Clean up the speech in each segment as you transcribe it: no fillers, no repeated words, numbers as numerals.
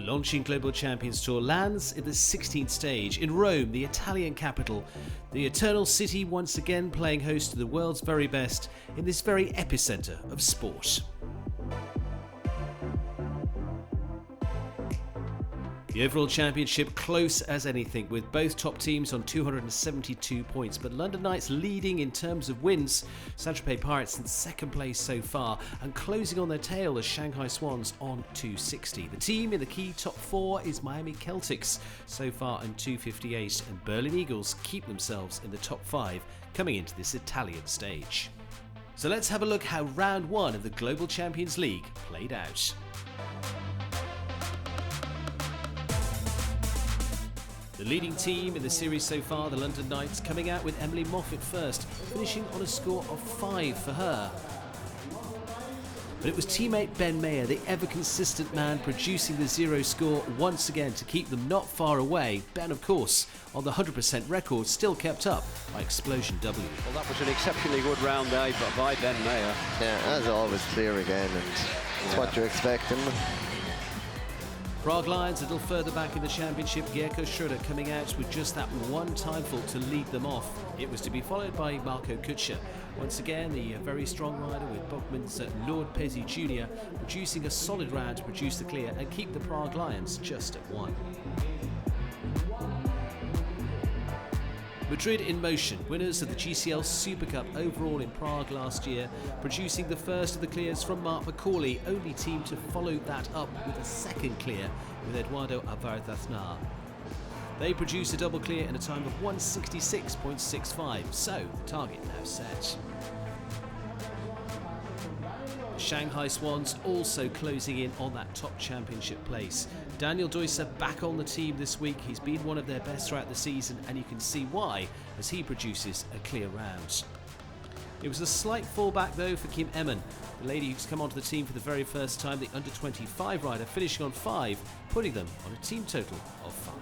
launching Global Champions Tour lands in the 16th stage in Rome, the Italian capital. The Eternal City once again playing host to the world's very best in this very epicenter of sport. The overall championship close as anything, with both top teams on 272 points, but London Knights leading in terms of wins. Saint-Tropez Pirates in second place so far, and closing on their tail as Shanghai Swans on 260. The team in the key top four is Miami Celtics, so far on 258, and Berlin Eagles keep themselves in the top five coming into this Italian stage. So let's have a look how round one of the Global Champions League played out. The leading team in the series so far, the London Knights, coming out with Emily Moffat first, finishing on a score of 5 for her. But it was teammate Ben Mayer, the ever-consistent man, producing the 0 score once again to keep them not far away. Ben, of course, on the 100% record, still kept up by Explosion W. Well, that was an exceptionally good round there by Ben Mayer. Yeah, as always, clear again, and it's what you expect him. Prague Lions a little further back in the championship, Gerko Schroeder coming out with just that one time fault to lead them off. It was to be followed by Marco Kutscher. Once again, the very strong rider with Bogman's Lord Pezzi Jr. producing a solid round to produce the clear and keep the Prague Lions just at 1. Madrid in motion, winners of the GCL Super Cup overall in Prague last year, producing the first of the clears from Mark McCauley, only team to follow that up with a second clear with Eduardo Alvarez-Aznar. They produced a double clear in a time of 166.65, so the target now set. Shanghai Swans also closing in on that top championship place. Daniel Deusser back on the team this week. He's been one of their best throughout the season, and you can see why as he produces a clear round. It was a slight fallback though for Kim Emmen, the lady who's come onto the team for the very first time, the under-25 rider, finishing on 5, putting them on a team total of 5.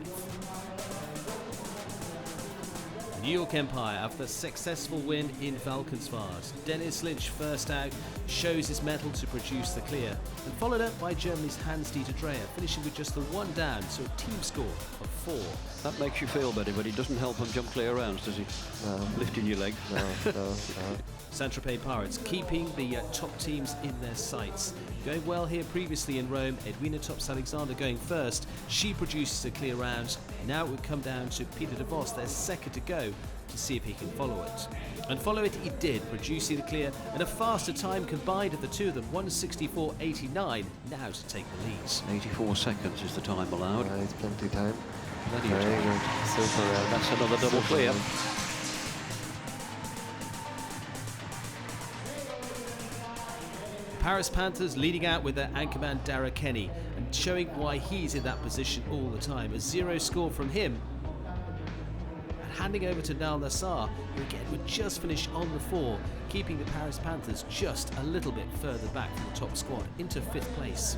New York Empire, after a successful win in Valkenswaard. Dennis Lynch first out, shows his mettle to produce the clear, and followed up by Germany's Hans-Dieter Dreyer, finishing with just the 1 down, so a team score of 4. That makes you feel better, but he doesn't help him jump clear rounds, does he? No. Lifting your leg. No. Saint-Tropez Pirates keeping the top teams in their sights. Going well here previously in Rome, Edwina Tops-Alexander going first. She produces a clear round. Now it would come down to Peter de Vos, their second to go, to see if he can follow it. And follow it he did, producing the clear and a faster time combined of the two of them, 164.89, now to take the lead. 84 seconds is the time allowed. It's plenty time. Plenty Very of time. good. Super round. That's another double Super clear. round. Paris Panthers leading out with their anchorman Dara Kenny and showing why he's in that position all the time. A 0 score from him. And handing over to Nal Nassar, who again would just finish on the 4, keeping the Paris Panthers just a little bit further back from the top squad into 5th place.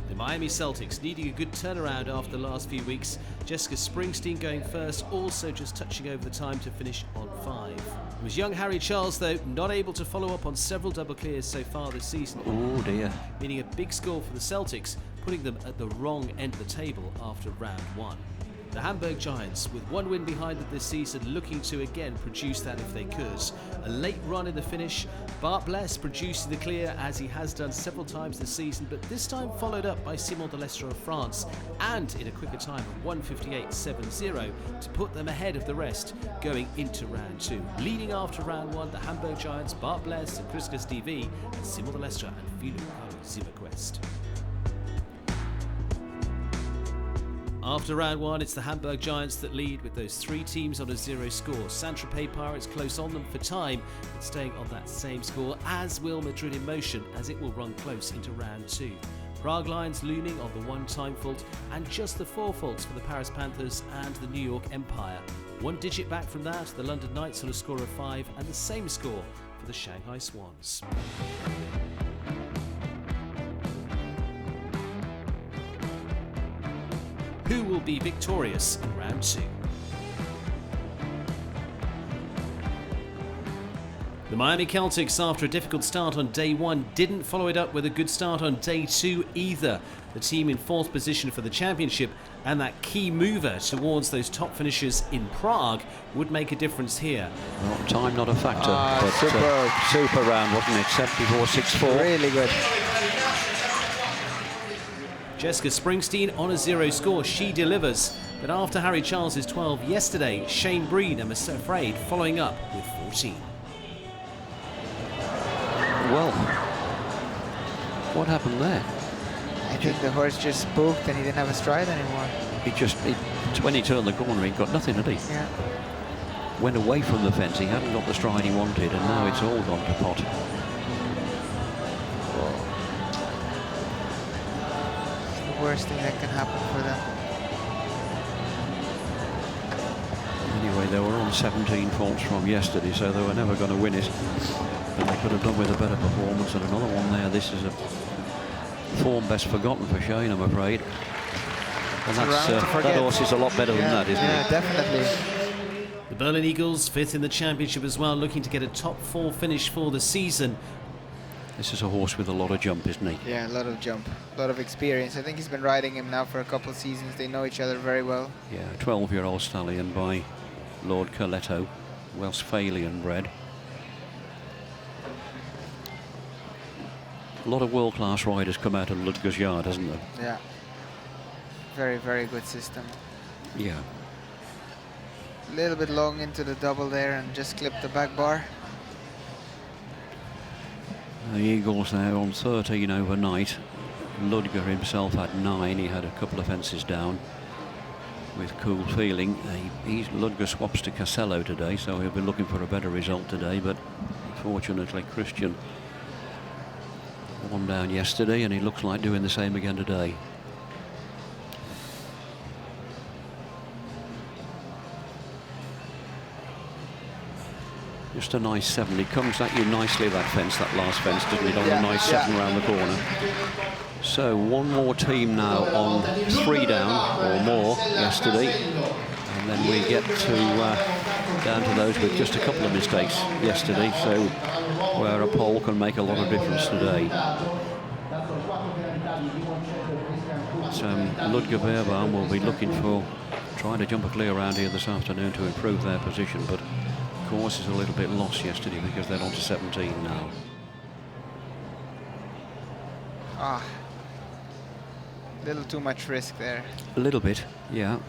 The Miami Celtics needing a good turnaround after the last few weeks. Jessica Springsteen going first, also just touching over the time to finish on 5. It was young Harry Charles, though, not able to follow up on several double clears so far this season. Oh dear. Meaning a big score for the Celtics, putting them at the wrong end of the table after round 1. The Hamburg Giants, with 1 win behind them this season, looking to again produce that if they could. A late run in the finish, Bart Bless producing the clear as he has done several times this season, but this time followed up by Simon Delestre of France, and in a quicker time of 158.70 to put them ahead of the rest going into round 2. Leading after round 1, the Hamburg Giants, Bart Bless and Chris DV, and Simon Delestre and Philip Zimmerquist. After round 1, it's the Hamburg Giants that lead with those 3 teams on a 0 score. Saint-Tropez Pirates close on them for time, but staying on that same score, as will Madrid in motion, as it will run close into round 2. Prague Lions looming on the 1 time fault, and just the 4 faults for the Paris Panthers and the New York Empire. 1 digit back from that, the London Knights on a score of 5, and the same score for the Shanghai Swans. Who will be victorious in round 2? The Miami Celtics, after a difficult start on day 1, didn't follow it up with a good start on day 2 either. The team in 4th position for the championship, and that key mover towards those top finishers in Prague would make a difference here. Well, time not a factor, but Super. super round, wasn't it? 74-64. Really good. Jessica Springsteen on a 0 score, she delivers. But after Harry Charles' 12 yesterday, Shane Breen and Mr. Afraid following up with 14. Well, what happened there? I think the horse just spooked and he didn't have a stride anymore. When he turned the corner, he got nothing, did he? Yeah. Went away from the fence, he hadn't got the stride he wanted, and now it's all gone to pot. It's the worst thing that can happen for them. Anyway, they were on 17 faults from yesterday, so they were never going to win it. But they could have done with a better performance. And another one there. This is a form best forgotten for Shane, I'm afraid. And that horse is a lot better than that, isn't it? Yeah, definitely. The Berlin Eagles, 5th in the championship as well, looking to get a top 4 finish for the season. This is a horse with a lot of jump, isn't he? Yeah, a lot of jump, a lot of experience. I think he's been riding him now for a couple of seasons. They know each other very well. Yeah, 12-year-old stallion by Lord Coletto, Westphalian bred. A lot of world-class riders come out of Ludger's yard, hasn't there? Yeah. Very, very good system. Yeah. A little bit long into the double there and just clipped the back bar. The Eagles now on 13 overnight. Ludger himself had 9. He had a couple of fences down with Cool Feeling. Ludger swaps to Casello today, so he'll be looking for a better result today, but unfortunately Christian one down yesterday, and he looks like doing the same again today. Just a nice 7. He comes at you nicely, that fence, that last fence, doesn't it? On a nice 7 round the corner. So one more team now on 3 down or more yesterday, and then we get to down to those with just a couple of mistakes yesterday, so where a pole can make a lot of difference today. So Ludger Beerbaum will be looking for trying to jump a clear round here this afternoon to improve their position, but of course is a little bit lost yesterday because they're on to 17 now. Ah, little too much risk there. A little bit, yeah.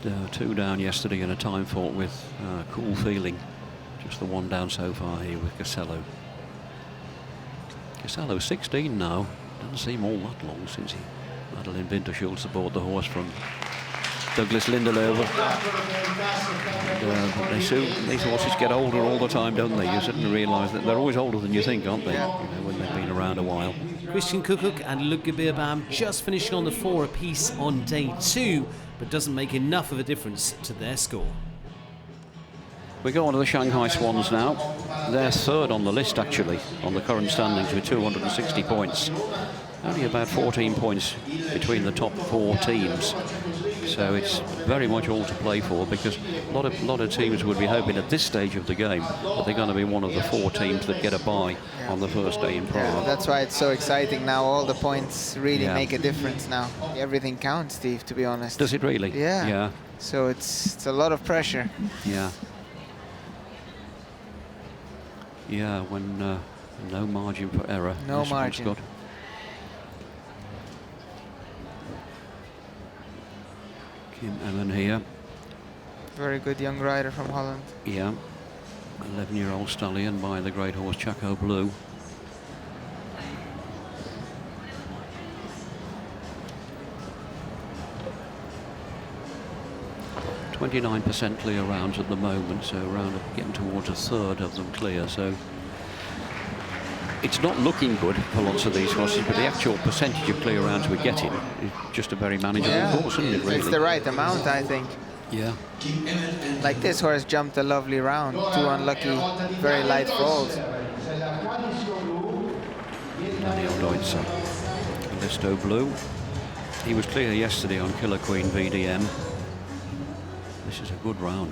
Had 2 down yesterday and a time fault with Cool Feeling. Just the 1 down so far here with Casello. Casello's 16 now. Doesn't seem all that long since Madeline Winterschultz bought the horse from Douglas Lindelöver. These horses get older all the time, don't they? You suddenly realise that they're always older than you think, aren't they? Yeah. You know, when they've been around a while. Christian Kukuk and Ludger Beerbaum just finishing on the 4 apiece on day 2, but doesn't make enough of a difference to their score. We go on to the Shanghai Swans now. They're 3rd on the list, actually, on the current standings with 260 points. Only about 14 points between the top 4 teams. So it's very much all to play for, because a lot of teams would be hoping at this stage of the game that they're going to be one of the 4 teams that get a bye on the first day in Prague. Yeah, that's why it's so exciting now. All the points really make a difference now. Everything counts, Steve, to be honest. Does it really? Yeah. Yeah. So it's a lot of pressure. Yeah. Yeah, when no margin for error. No This one's margin. got Kim Ellen here. Very good young rider from Holland. Yeah. 11-year-old stallion by the great horse Chaco Blue. .29% clear rounds at the moment, so around getting towards a 1/3 of them clear. So it's not looking good for lots of these horses, but the actual percentage of clear rounds we're getting is just a very manageable horse, isn't it, really? It's the right amount, I think. Yeah. Like this horse jumped a lovely round. 2 unlucky, very light falls. Daniel Deutzer. Callisto Blue. He was clear yesterday on Killer Queen VDM. this is a good round.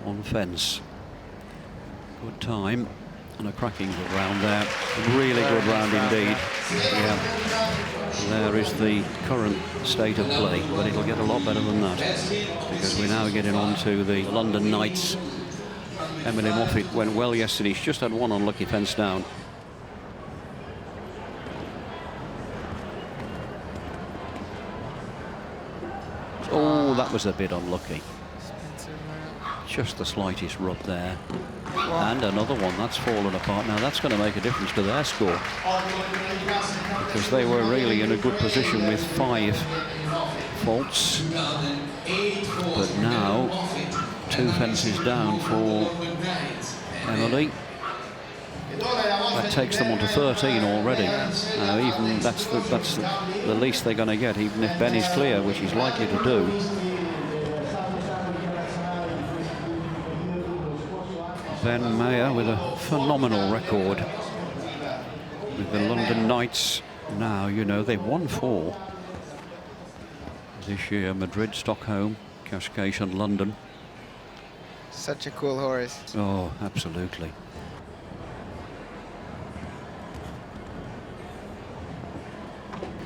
One fence. Good time. And a cracking good round there. Really good round indeed. Yeah. There is the current state of play, but it'll get a lot better than that, because we're now getting on to the London Knights. Emily Moffat went well yesterday. She's just had one unlucky fence down. Oh, that was a bit unlucky. Just the slightest rub there. And another one that's fallen apart. Now that's going to make a difference to their score, because they were really in a good position with 5 faults. But now 2 fences down for Emily. That takes them on to 13 already. Even that's the least they're going to get, even if Ben is clear, which he's likely to do. Ben Mayer with a phenomenal record with the London Knights. Now, you know, they've won 4 this year: Madrid, Stockholm, Cascais and London. Such a cool horse. Oh, absolutely.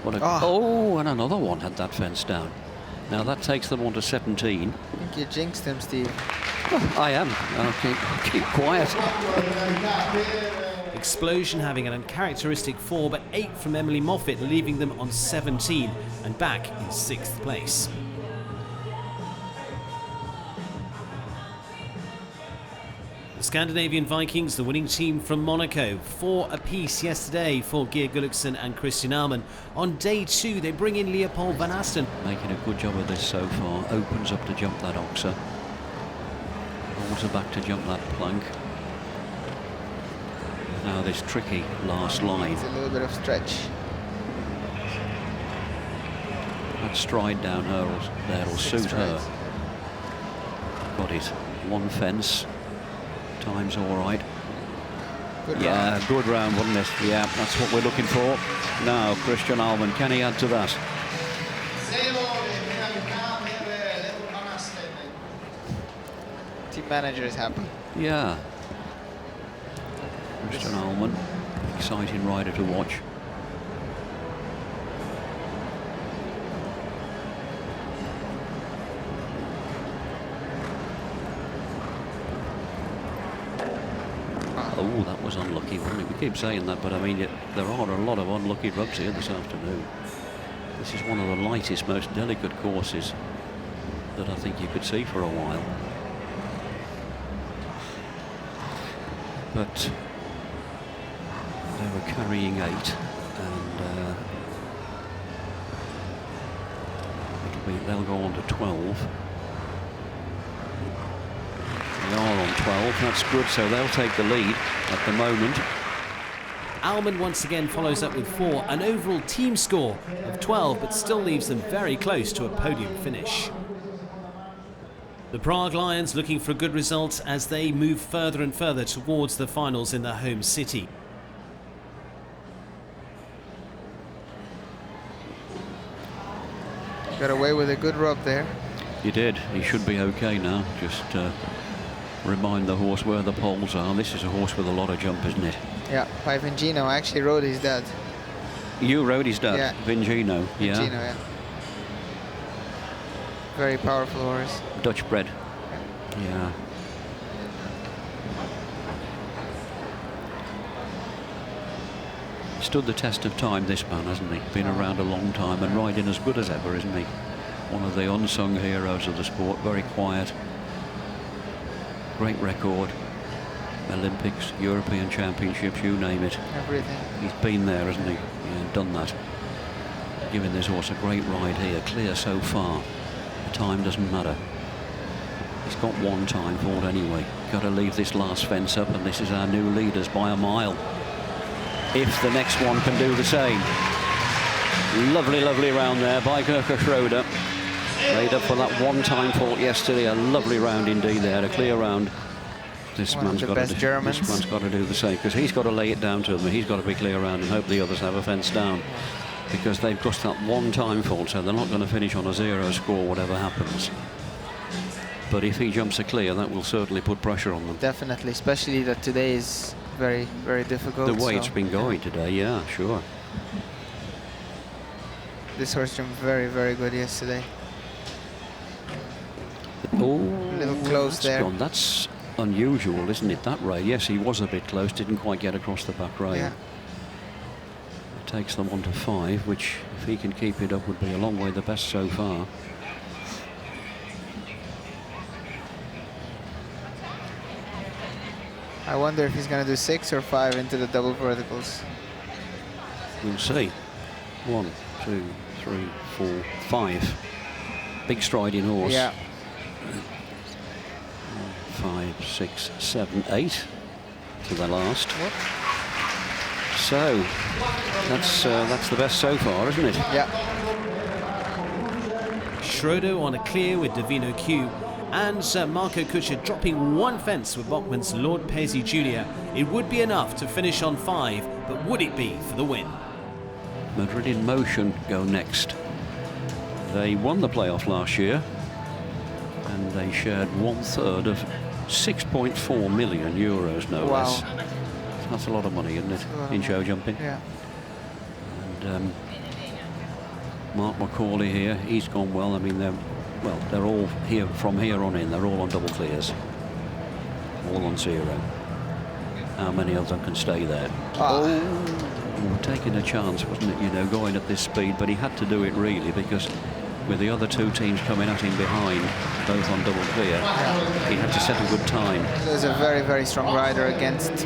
What a, oh, and another one had that fence down. Now that takes them on to 17. I think you jinxed them, Steve. I am. I'll keep quiet. Explosion having an uncharacteristic 4, but 8 from Emily Moffat, leaving them on 17 and back in 6th place. The Scandinavian Vikings, the winning team from Monaco, 4 apiece yesterday for Geir Gulliksen and Christian Ahlmann. On day 2, they bring in Leopold van Asten. Making a good job of this so far. Opens up to jump that oxer. Also back to jump that plank. Now this tricky last line. It's a little bit of stretch. That stride down there will suit her. Got it. One fence. Time's all right. Good yeah, round. good round, wasn't it? Yeah, that's what we're looking for. Now, Christian Ahlmann, can he add to that? Team manager is happy. Yeah. Christian Ahlmann, exciting rider to watch. Oh, that was unlucky, wasn't it? We keep saying that, but I mean, there are a lot of unlucky rubs here this afternoon. This is one of the lightest, most delicate courses that I think you could see for a while. But they were carrying 8, and they'll go on to 12. They are on 12, that's good, so they'll take the lead at the moment. Ahlmann once again follows up with 4, an overall team score of 12, but still leaves them very close to a podium finish. The Prague Lions looking for a good result as they move further and further towards the finals in their home city. Got away with a good rub there. He did. He should be okay now. Just remind the horse where the poles are. This is a horse with a lot of jump, isn't it? Yeah, by Vingino. I actually rode his dad. You rode his dad? Yeah. Vingino, yeah. Vingino, yeah. Very powerful horse. Dutch bred. Yeah. Stood the test of time, this man, hasn't he? Been around a long time and riding as good as ever, isn't he? One of the unsung heroes of the sport. Very quiet. Great record. Olympics, European Championships, you name it. Everything. He's been there, hasn't he? Yeah, done that. Giving this horse a great ride here. Clear so far. The time doesn't matter. He's got one time fault anyway. Got to leave this last fence up, and this is our new leaders by a mile. If the next one can do the same. Lovely, lovely round there by Gerke Schroeder. Made up for that one time fault yesterday. A lovely round indeed there, a clear round. this One of man's the got to best do. Germans. This man's got to do the same, because he's got to lay it down to them. He's got to be clear around and hope the others have a fence down, because they've got that one time fault, so they're not going to finish on a 0 score, whatever happens. But if he jumps a clear, that will certainly put pressure on them. Definitely, especially that today is very, very difficult. The way it's been going today, yeah, sure. This horse jumped very, very good yesterday. Oh, A little close that's there. gone. That's unusual, isn't it, that rail? Yes, he was a bit close, didn't quite get across the back rail. Yeah. It takes them on to 5, which, if he can keep it up, would be a long way the best so far. I wonder if he's going to do 6 or 5 into the double verticals. We'll see. 1, 2, 3, 4, 5. Big striding horse. Yeah. 5, 6, 7, 8 to the last. Whoop. So that's the best so far, isn't it? Yeah. Schroeder on a clear with Davino Q, and Marco Kutscher dropping 1 fence with Bachmann's Lord Pesi Jr. It would be enough to finish on 5, but would it be for the win? Madrid in Motion go next. They won the playoff last year, and they shared 1/3 of 6.4 million euros, no Wow. less. That's a lot of money, isn't it, in show jumping? Yeah. And Mark McCauley here, he's gone well. I mean, they're all here from here on in. They're all on double clears, all on 0. How many of them can stay there? Oh, taking a chance, wasn't it? You know, going at this speed, but he had to do it really, because with the other 2 teams coming at him behind, both on double clear, he had to set a good time. He's a very, very strong rider against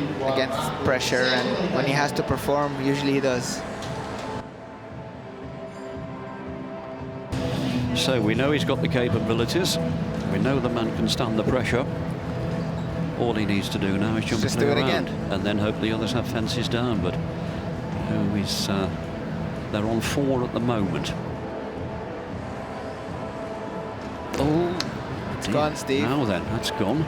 pressure, and when he has to perform, usually he does. So we know he's got the capabilities. We know the man can stand the pressure. All he needs to do now is jump Just clear do it around, again. and then hope the others have fences down. But they're on 4 at the moment. Oh, it's gone, Steve. Now then, that's gone.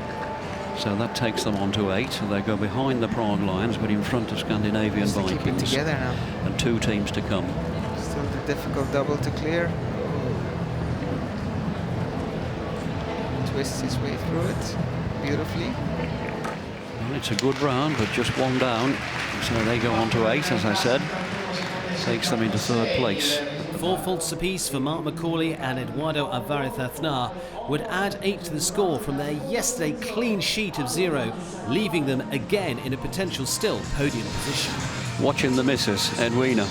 So that takes them on to 8. So they go behind the Prague Lions, but in front of Scandinavian Just to keep it Vikings. together now. And 2 teams to come. Still the difficult double to clear. Twists his way through it beautifully. Well, it's a good round, but just 1 down. So they go on to 8, as I said. Takes them into 3rd place. 4 faults apiece for Mark McCauley and Eduardo Alvarez Aznar would add 8 to the score from their yesterday clean sheet of 0, leaving them again in a potential still podium position. Watching the missus, Edwina.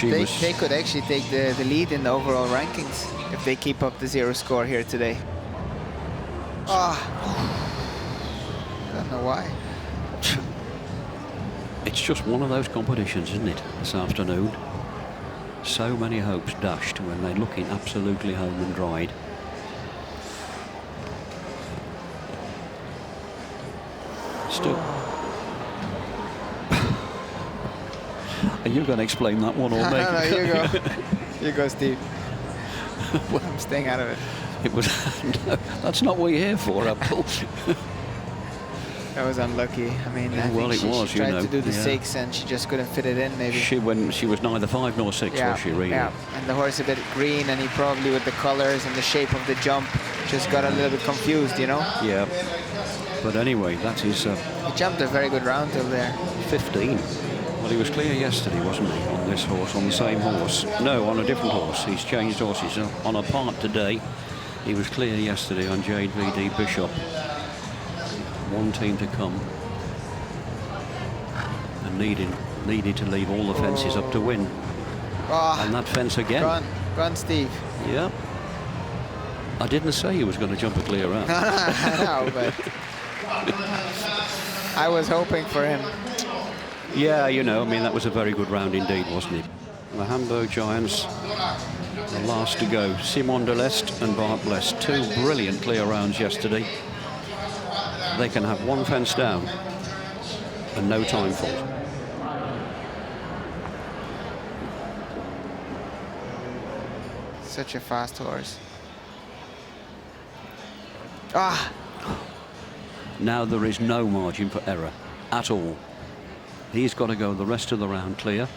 They could actually take the lead in the overall rankings if they keep up the 0 score here today. I don't know why. It's just one of those competitions, isn't it, this afternoon? So many hopes dashed when they're looking absolutely home and dried. Still. Are you going to explain that one or me? No, you go. You go, Steve. Well, I'm staying out of it. It was. No, that's not what you're here for, Abdul. That was unlucky. I mean, I well, think she tried to do the yeah. 6 and she just couldn't fit it in, maybe. She was neither 5 nor 6, yeah, was she, really? Yeah, and the horse a bit green, and he probably, with the colors and the shape of the jump, just got a little bit confused, you know? Yeah. But anyway, that is... He jumped a very good round till there. 15. Well, he was clear yesterday, wasn't he, on this horse, on the same horse? No, on a different horse. He's changed horses. On a part today, he was clear yesterday on Jade VD Bishop. 1 team to come. And needed to leave all the fences up to win. And that fence again. Gone, Steve. Yeah. I didn't say he was going to jump a clear round. I know, but I was hoping for him. Yeah, you know, I mean, that was a very good round indeed, wasn't it? The Hamburg Giants, the last to go. Simon Deleste and Bart Bless, 2 brilliant clear rounds yesterday. They can have 1 fence down and no time fault. Such a fast horse. Now there is no margin for error at all. He's got to go the rest of the round clear,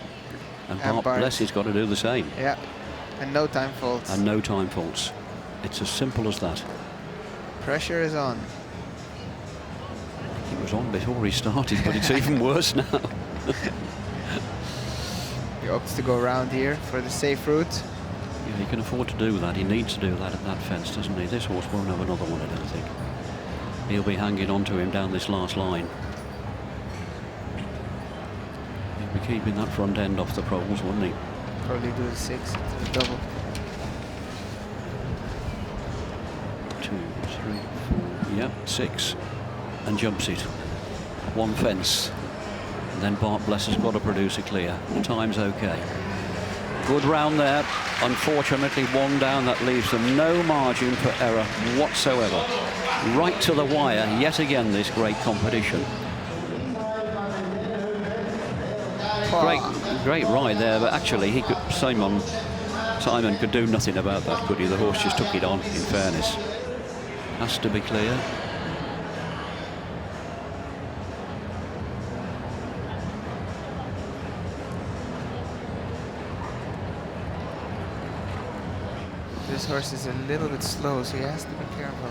and Bart Bless has got to do the same. Yeah, and no time faults. And no time faults. It's as simple as that. Pressure is on. He was on before he started, but it's even worse now. He opts to go around here for the safe route. Yeah, he can afford to do that. He needs to do that at that fence, doesn't he? This horse won't have another one, I don't think. He'll be hanging on to him down this last line. He'll be keeping that front end off the proles, wouldn't he? Probably do the 6 to the double. 2, 3, 4, yep, 6. And jumps it. One fence. And then Bart Bless has got to produce a clear. The time's okay. Good round there. Unfortunately, one down. That leaves them no margin for error whatsoever. Right to the wire, yet again, this great competition. Great ride there, but actually, Simon could do nothing about that, could he? The horse just took it on, in fairness. Has to be clear. This horse is a little bit slow, so he has to be careful.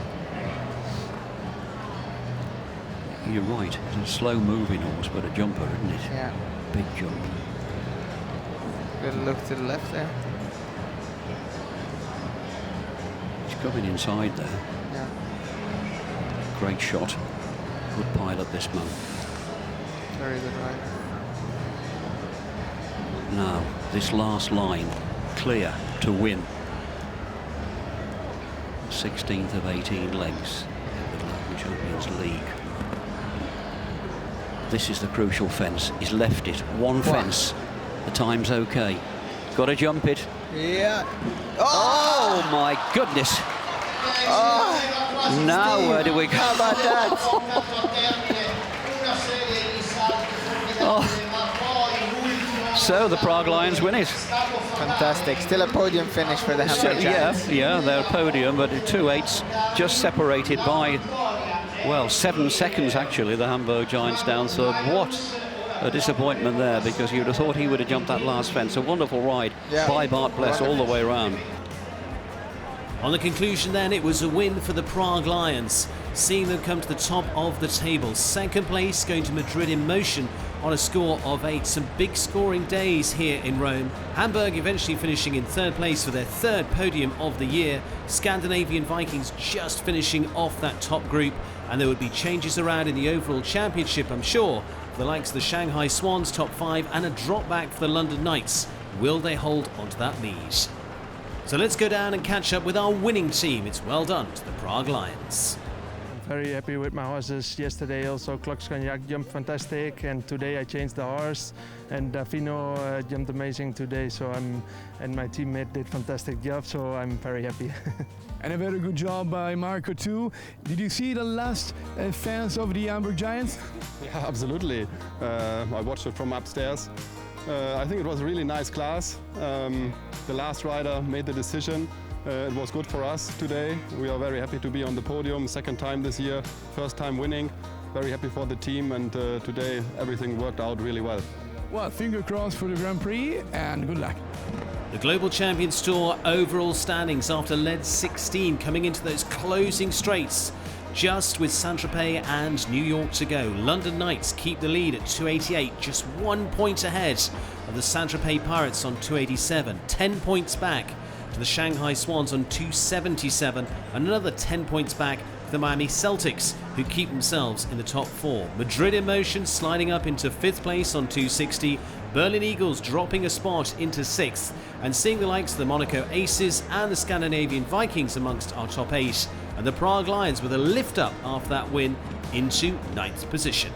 You're right, it's a slow-moving horse, but a jumper, isn't it? Yeah. Big jump. Good look to the left there. He's coming inside there. Yeah. Great shot. Good pilot, this man. Very good rider. Now, this last line, clear to win. 16th of 18 legs in the Global Champions League. This is the crucial fence. He's left it. One fence. The time's okay. Got to jump it. Yeah. Oh my goodness. Oh, now Steve, where do we go? How about that? Oh. So the Prague Lions win it. Fantastic. Still a podium finish for the Hamburg Giants. Yeah, they're a podium, but 2/8 just separated by, well, 7 seconds actually, the Hamburg Giants down third. What a disappointment there, because you'd have thought he would have jumped that last fence. A wonderful ride by Bart Bless all the way around. On the conclusion then, it was a win for the Prague Lions, seeing them come to the top of the table. Second place going to Madrid in Motion on a score of 8. Some big scoring days here in Rome. Hamburg eventually finishing in third place for their third podium of the year. Scandinavian Vikings just finishing off that top group, and there would be changes around in the overall championship, I'm sure, for the likes of the Shanghai Swans top 5 and a drop back for the London Knights. Will they hold onto that lead? So let's go down and catch up with our winning team. It's well done to the Prague Lions. Very happy with my horses. Yesterday also Clox Cognac jumped fantastic, and today I changed the horse, and Fino jumped amazing today. So and my teammate did fantastic job, so I'm very happy. And a very good job by Marco too. Did you see the last fans of the Hamburg Giants? Yeah, absolutely. I watched it from upstairs. I think it was a really nice class. The last rider made the decision. It was good for us today. We are very happy to be on the podium, second time this year, first time winning. Very happy for the team, and today everything worked out really well. Well, finger crossed for the Grand Prix, and good luck. The Global Champions Tour overall standings after lead 16 coming into those closing straights. Just with Saint-Tropez and New York to go. London Knights keep the lead at 288, just 1 point ahead of the Saint-Tropez Pirates on 287, 10 points back to the Shanghai Swans on 277, and another 10 points back to the Miami Celtics, who keep themselves in the top 4. Madrid in Motion sliding up into 5th place on 260, Berlin Eagles dropping a spot into 6th, and seeing the likes of the Monaco Aces and the Scandinavian Vikings amongst our top 8, and the Prague Lions with a lift up after that win into 9th position.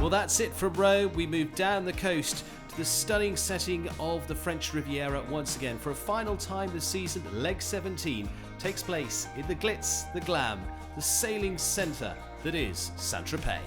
Well, that's it from Rome. We move down the coast to the stunning setting of the French Riviera once again. For a final time this season, leg 17 takes place in the glitz, the glam, the sailing centre that is Saint-Tropez.